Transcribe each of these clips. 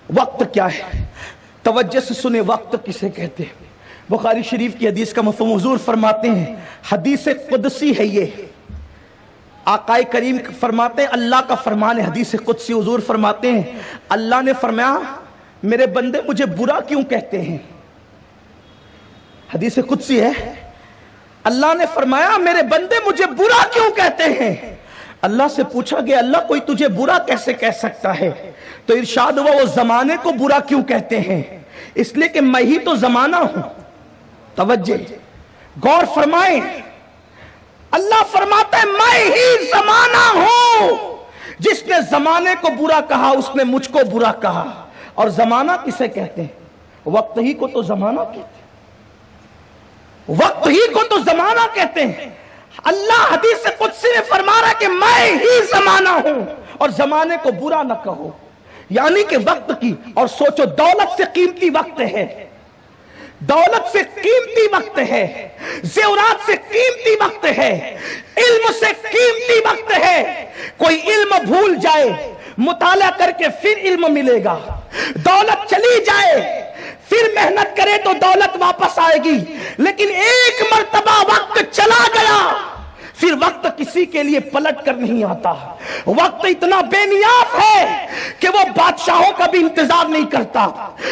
وقت کیا ہے؟ توجہ سے سنیں، وقت کسے کہتے ہیں؟ بخاری شریف کی حدیث کا مفہوم حضور فرماتے ہیں، حدیث قدسی ہے یہ، آقائے کریم فرماتے ہیں، اللہ کا فرمان ہے، حدیث قدسی حضور فرماتے ہیں اللہ نے فرمایا میرے بندے مجھے برا کیوں کہتے ہیں؟ حدیث قدسی ہے، اللہ نے فرمایا میرے بندے مجھے برا کیوں کہتے ہیں؟ اللہ سے پوچھا گیا اللہ کوئی تجھے برا کیسے کہہ سکتا ہے؟ تو ارشاد ہوا وہ زمانے کو برا کیوں کہتے ہیں؟ اس لیے کہ میں ہی تو زمانہ ہوں۔ توجہ غور فرمائیں، اللہ فرماتا ہے میں ہی زمانہ ہوں، جس نے زمانے کو برا کہا اس نے مجھ کو برا کہا۔ اور زمانہ کسے کہتے ہیں؟ وقت ہی کو تو زمانہ کہتے ہیں، وقت ہی کو تو زمانہ کہتے ہیں۔ اللہ حدیث قدسی میں فرما رہا ہے کہ میں ہی زمانہ ہوں اور زمانے کو برا نہ کہو، یعنی کہ وقت کی، اور سوچو دولت سے قیمتی وقت ہے، دولت سے قیمتی وقت ہے، زیورات سے قیمتی وقت ہے، علم سے قیمتی وقت ہے۔ کوئی علم بھول جائے مطالعہ کر کے پھر علم ملے گا، دولت چلی جائے پھر محنت کرے تو دولت واپس آئے گی، لیکن ایک مرتبہ وقت چلا گیا پھر وقت کسی کے لیے پلٹ کر نہیں آتا۔ وقت اتنا بے نیاز ہے کہ وہ بادشاہوں کا بھی انتظار نہیں کرتا،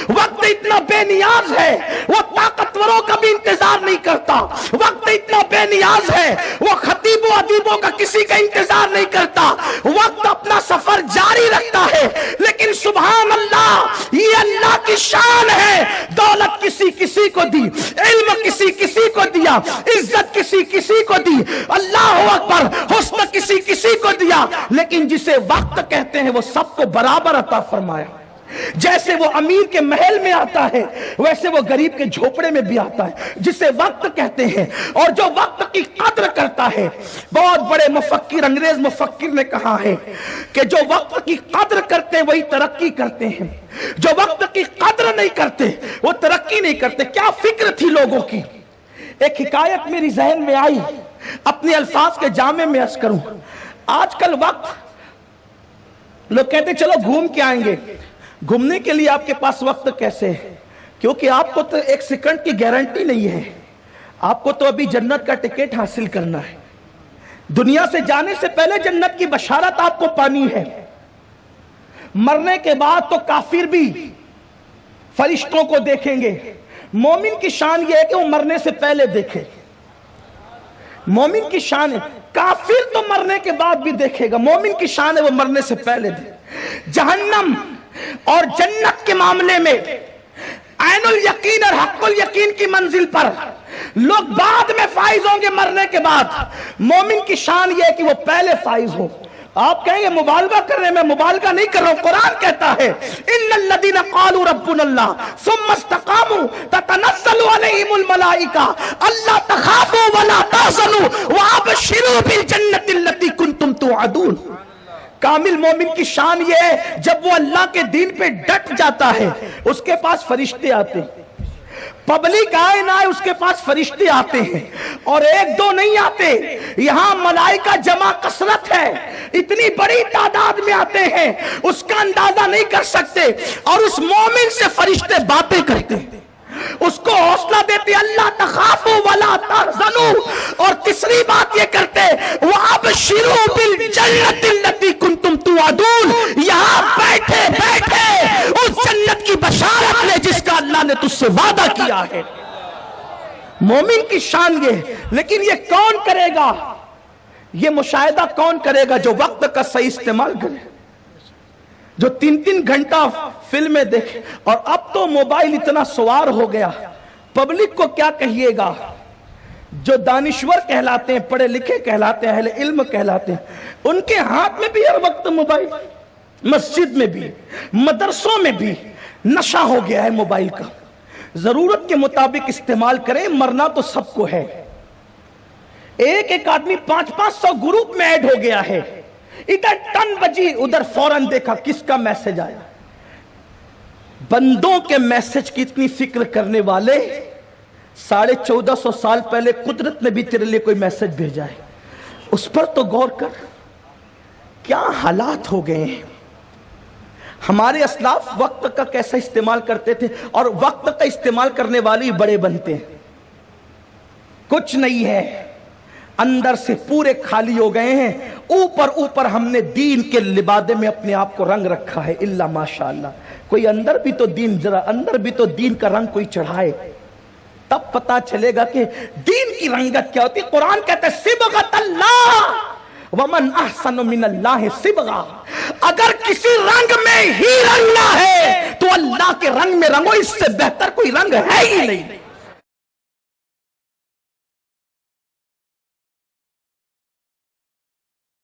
وقت اتنا بے نیاز ہے وہ طاقتوروں کا بھی انتظار نہیں کرتا، وقت اتنا بے نیاز ہے وہ خطیب و ادیبوں کا کسی کا انتظار نہیں کرتا، وقت اپنا سفر جاری رکھتا ہے۔ لیکن سبحان اللہ، یہ اللہ کی شان ہے، دولت کسی کسی کو دی، علم کسی کسی کو دیا، عزت کسی کسی کو دی، اللہ اکبر، حسن کسی کسی کو دیا، لیکن جسے وقت کہتے ہیں وہ سب کو برابر عطا فرمایا۔ جیسے وہ امیر کے محل میں آتا ہے ویسے وہ غریب کے جھوپڑے میں بھی آتا ہے، جسے وقت کہتے ہیں۔ اور جو وقت کی قدر کرتا ہے، بہت بڑے مفکر، انگریز مفکر نے کہا ہے کہ جو وقت کی قدر کرتے ہیں وہی ترقی کرتے ہیں، جو وقت کی قدر نہیں کرتے وہ ترقی نہیں کرتے۔ کیا فکر تھی لوگوں کی! ایک حکایت میری ذہن میں آئی، اپنے الفاظ کے جامع میں عرض کروں۔ آج کل وقت لوگ کہتے ہیں چلو گھوم کے آئیں گے، گھومنے کے لیے آپ کے پاس وقت کیسے ہے؟ کیونکہ آپ کو تو ایک سیکنڈ کی گارنٹی نہیں ہے، آپ کو تو ابھی جنت کا ٹکٹ حاصل کرنا ہے، دنیا سے جانے سے پہلے جنت کی بشارت آپ کو پانی ہے۔ مرنے کے بعد تو کافر بھی فرشتوں کو دیکھیں گے، مومن کی شان یہ ہے کہ وہ مرنے سے پہلے دیکھے، مومن کی شان ہے۔ کافر تو مرنے کے بعد بھی دیکھے گا، مومن کی شان ہے وہ مرنے سے پہلے دیکھے۔ جہنم اور جنت کے معاملے میں عین الیقین اور حق الیقین کی منزل پر لوگ بعد میں فائز ہوں گے، مرنے کے بعد۔ مومن کی شان یہ ہے کہ وہ پہلے فائز ہو۔ آپ کہیں گے مبالغہ کر رہے ہیں، میں مبالغہ نہیں کر رہا ہوں، قرآن کہتا ہے ان الذین قالوا ربنا اللہ ثم استقاموا تتنزل علیہم الملائکہ الا تخافوا ولا تحزنوا وابشروا بالجنۃ التي کنتم توعدون۔ کامل مومن کی شان یہ ہے جب وہ اللہ کے دین پہ ڈٹ جاتا ہے اس کے پاس فرشتے آتے ہیں، پبلک آئے نہ آئے اس کے پاس فرشتے آتے ہیں، اور ایک دو نہیں آتے، یہاں ملائکہ جمع کثرت ہے، اتنی بڑی تعداد میں آتے ہیں اس کا اندازہ نہیں کر سکتے، اور اس مومن سے فرشتے باتیں کرتے ہیں، اس کو حوصلہ دیتے اللہ تخافوا ولا تحزنوا، اور تیسری بات یہ کرتے وابشروا بالجنۃ التي کنتم توعدون، یہاں بیٹھے بیٹھے اس جنت کی بشارت لے جس کا اللہ نے تجھ سے وعدہ کیا ہے۔ مومن کی شان یہ، لیکن یہ کون کرے گا؟ یہ مشاہدہ کون کرے گا؟ جو وقت کا صحیح استعمال کرے، جو 3 گھنٹہ فلمیں دیکھے۔ اور اب تو موبائل اتنا سوار ہو گیا، پبلک کو کیا کہیے گا؟ جو دانشور کہلاتے ہیں، پڑھے لکھے کہلاتے ہیں، اہل علم کہلاتے ہیں، ان کے ہاتھ میں بھی ہر وقت موبائل، مسجد میں بھی، مدرسوں میں بھی نشہ ہو گیا ہے موبائل کا۔ ضرورت کے مطابق استعمال کریں، مرنا تو سب کو ہے۔ ایک آدمی 500 گروپ میں ایڈ ہو گیا ہے، ادھر ٹن بجی ادھر فوراً دیکھا کس کا میسج آیا۔ بندوں کے میسج کی اتنی فکر کرنے والے 1450 سال پہلے قدرت نے بھی تیرے لیے کوئی میسج بھیجا ہے، اس پر تو غور کر۔ کیا حالات ہو گئے ہیں، ہمارے اسلاف وقت کا کیسا استعمال کرتے تھے، اور وقت کا استعمال کرنے والے بڑے بنتے ہیں. کچھ نہیں ہے، اندر سے پورے خالی ہو گئے ہیں، اوپر ہم نے دین کے لبادے میں اپنے آپ کو رنگ رکھا ہے. الا ماشاءاللہ کوئی اندر بھی تو دین کا رنگ کوئی چڑھائے، تب پتا چلے گا کہ دین کی رنگت کیا ہوتی ہے. قرآن کہتا ہے صبغۃ اللہ ومن احسن من اللہ صبغہ. اگر کسی رنگ میں ہی رنگنا ہے تو اللہ کے رنگ میں رنگو، اس سے بہتر کوئی رنگ ہے ہی نہیں.